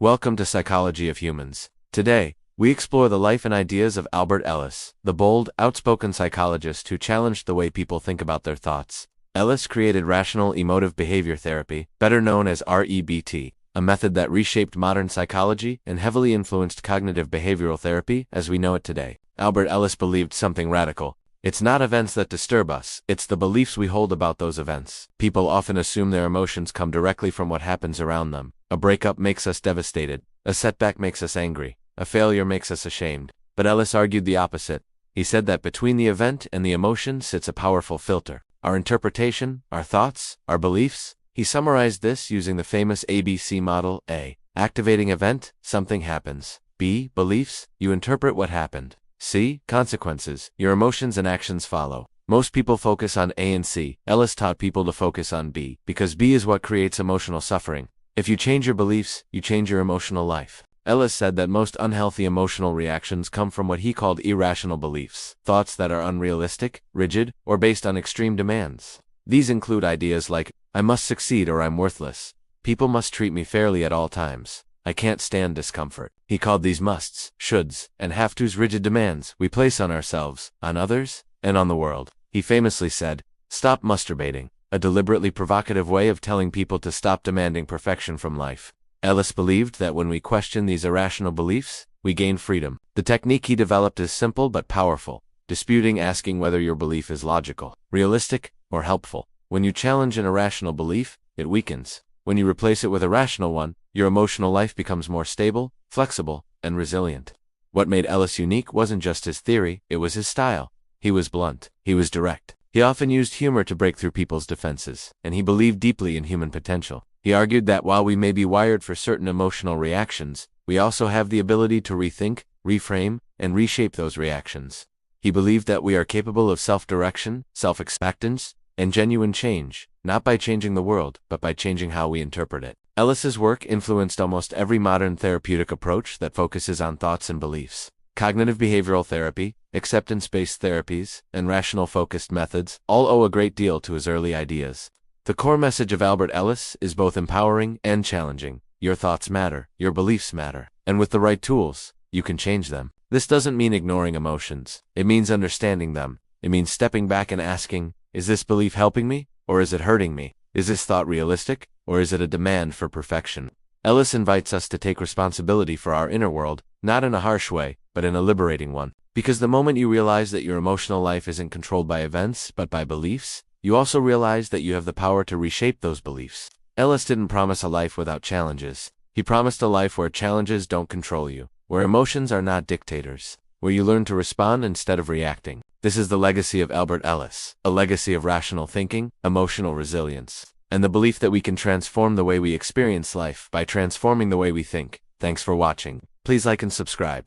Welcome to Psychology of Humans. Today, we explore the life and ideas of Albert Ellis, the bold, outspoken psychologist who challenged the way people think about their thoughts. Ellis created Rational Emotive Behaviour Therapy, better known as REBT, a method that reshaped modern psychology and heavily influenced cognitive behavioral therapy as we know it today. Albert Ellis believed something radical. It's not events that disturb us, it's the beliefs we hold about those events. People often assume their emotions come directly from what happens around them. A breakup makes us devastated. A setback makes us angry. A failure makes us ashamed. But Ellis argued the opposite. He said that between the event and the emotion sits a powerful filter. Our interpretation, our thoughts, our beliefs. He summarized this using the famous ABC model. A. Activating event, something happens. B. Beliefs, you interpret what happened. C. Consequences, your emotions and actions follow. Most people focus on A and C. Ellis taught people to focus on B, because B is what creates emotional suffering. If you change your beliefs, you change your emotional life. Ellis said that most unhealthy emotional reactions come from what he called irrational beliefs, thoughts that are unrealistic, rigid, or based on extreme demands. These include ideas like, I must succeed or I'm worthless. People must treat me fairly at all times. I can't stand discomfort. He called these musts, shoulds, and have-tos rigid demands we place on ourselves, on others, and on the world. He famously said, stop masturbating, a deliberately provocative way of telling people to stop demanding perfection from life. Ellis believed that when we question these irrational beliefs, we gain freedom. The technique he developed is simple but powerful, asking whether your belief is logical, realistic, or helpful. When you challenge an irrational belief, it weakens. When you replace it with a rational one, your emotional life becomes more stable, flexible, and resilient. What made Ellis unique wasn't just his theory, it was his style. He was blunt. He was direct. He often used humor to break through people's defenses, and he believed deeply in human potential. He argued that while we may be wired for certain emotional reactions, we also have the ability to rethink, reframe, and reshape those reactions. He believed that we are capable of self-direction, self-acceptance, and genuine change, not by changing the world, but by changing how we interpret it. Ellis's work influenced almost every modern therapeutic approach that focuses on thoughts and beliefs. Cognitive behavioral therapy, acceptance-based therapies, and rational-focused methods all owe a great deal to his early ideas. The core message of Albert Ellis is both empowering and challenging. Your thoughts matter, your beliefs matter, and with the right tools, you can change them. This doesn't mean ignoring emotions. It means understanding them. It means stepping back and asking, is this belief helping me, or is it hurting me? Is this thought realistic, or is it a demand for perfection? Ellis invites us to take responsibility for our inner world, not in a harsh way, but in a liberating one. Because the moment you realize that your emotional life isn't controlled by events, but by beliefs, you also realize that you have the power to reshape those beliefs. Ellis didn't promise a life without challenges. He promised a life where challenges don't control you, where emotions are not dictators, where you learn to respond instead of reacting. This is the legacy of Albert Ellis, a legacy of rational thinking, emotional resilience, and the belief that we can transform the way we experience life by transforming the way we think. Thanks for watching. Please like and subscribe.